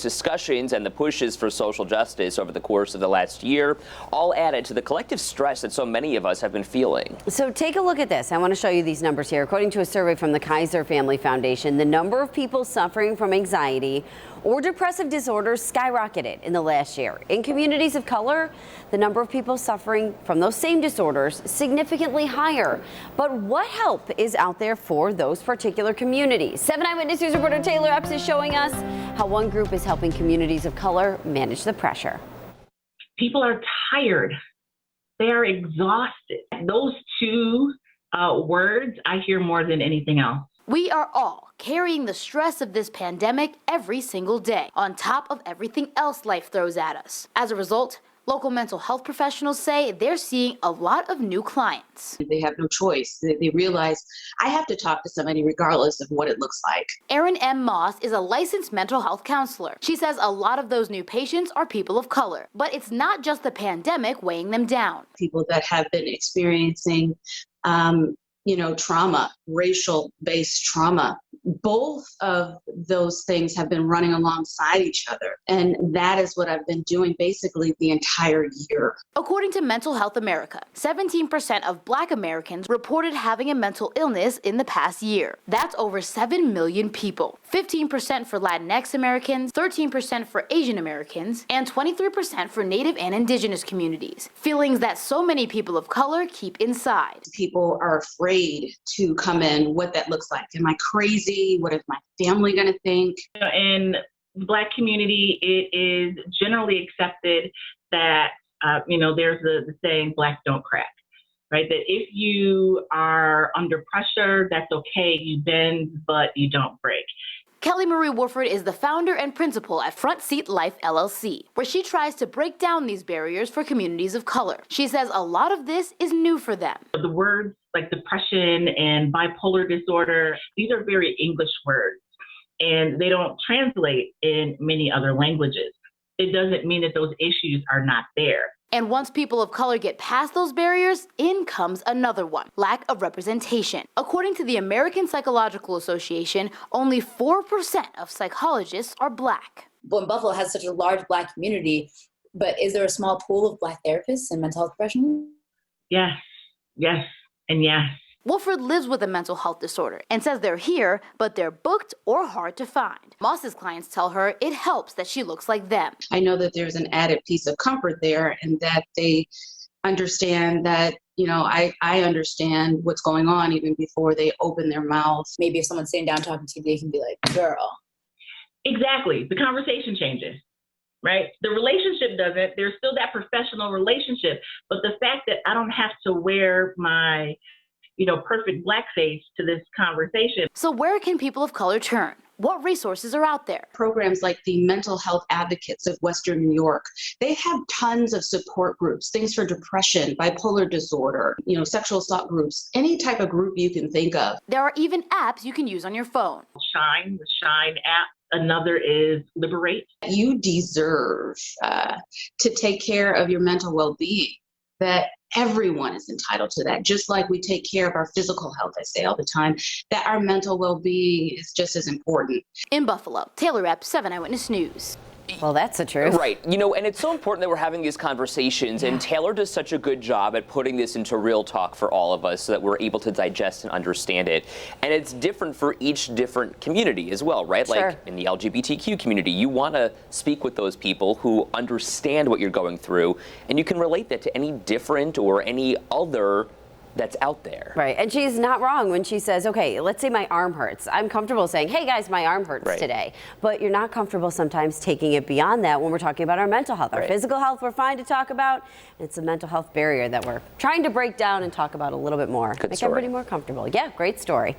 Network's discussions and the pushes for social justice over the course of the last year all added to the collective stress that so many of us have been feeling. So take a look at this. I want to show you these numbers here. According to a survey from the Kaiser Family Foundation, the number of people suffering from anxiety or depressive disorders skyrocketed in the last year. In communities of color, the number of people suffering from those same disorders significantly higher. But what help is out there for those particular communities? 7 Eyewitness News reporter Taylor Epps is showing us how one group is helping communities of color manage the pressure. People are tired. They are exhausted. Those two words I hear more than anything else. We are all carrying the stress of this pandemic every single day, on top of everything else life throws at us. As a result, local mental health professionals say they're seeing a lot of new clients. They have no choice. They realize I have to talk to somebody regardless of what it looks like. Erin M. Moss is a licensed mental health counselor. She says a lot of those new patients are people of color, but it's not just the pandemic weighing them down. People that have been experiencing trauma, racial-based trauma. Both of those things have been running alongside each other. And that is what I've been doing basically the entire year. According to Mental Health America, 17% of Black Americans reported having a mental illness in the past year. That's over 7 million people. 15% for Latinx Americans, 13% for Asian Americans, and 23% for Native and Indigenous communities. Feelings that so many people of color keep inside. People are afraid to come in, what that looks like. Am I crazy? What is my family going to think? In the Black community, it is generally accepted that, there's the saying, Black don't crack, right? That if you are under pressure, that's okay. You bend, but you don't break. Kelly Marie Woodford is the founder and principal at Front Seat Life LLC, where she tries to break down these barriers for communities of color. She says a lot of this is new for them. The words like depression and bipolar disorder, these are very English words, and they don't translate in many other languages. It doesn't mean that those issues are not there. And once people of color get past those barriers, in comes another one: lack of representation. According to the American Psychological Association, only 4% of psychologists are Black. When Buffalo has such a large Black community, but is there a small pool of Black therapists and mental health professionals? Yes, and yes. Woodford lives with a mental health disorder and says they're here, but they're booked or hard to find. Moss's clients tell her it helps that she looks like them. I know that there's an added piece of comfort there, and that they understand that, I understand what's going on even before they open their mouths. Maybe if someone's sitting down talking to you, they can be like, girl. Exactly. The conversation changes, right? The relationship doesn't. There's still that professional relationship. But the fact that I don't have to wear my perfect blackface to this conversation. So where can people of color turn? What resources are out there? Programs like the Mental Health Advocates of Western New York, they have tons of support groups, things for depression, bipolar disorder, sexual assault groups, any type of group you can think of. There are even apps you can use on your phone. Shine, the Shine app. Another is Liberate. You deserve to take care of your mental well-being. That everyone is entitled to that, just like we take care of our physical health. I say all the time that our mental well-being is just as important. In Buffalo, Taylor Epps, 7 Eyewitness News. Well, that's the truth. Right. And it's so important that we're having these conversations, and Taylor does such a good job at putting this into real talk for all of us so that we're able to digest and understand it. And it's different for each different community as well, right? Sure. Like in the LGBTQ community, you want to speak with those people who understand what you're going through, and you can relate that to any different or any other that's out there. Right. And she's not wrong when she says, okay, let's say my arm hurts. I'm comfortable saying, hey guys, my arm hurts today. But you're not comfortable sometimes taking it beyond that when we're talking about our mental health. Our physical health we're fine to talk about. It's a mental health barrier that we're trying to break down and talk about a little bit more. Make everybody more comfortable. Yeah, great story.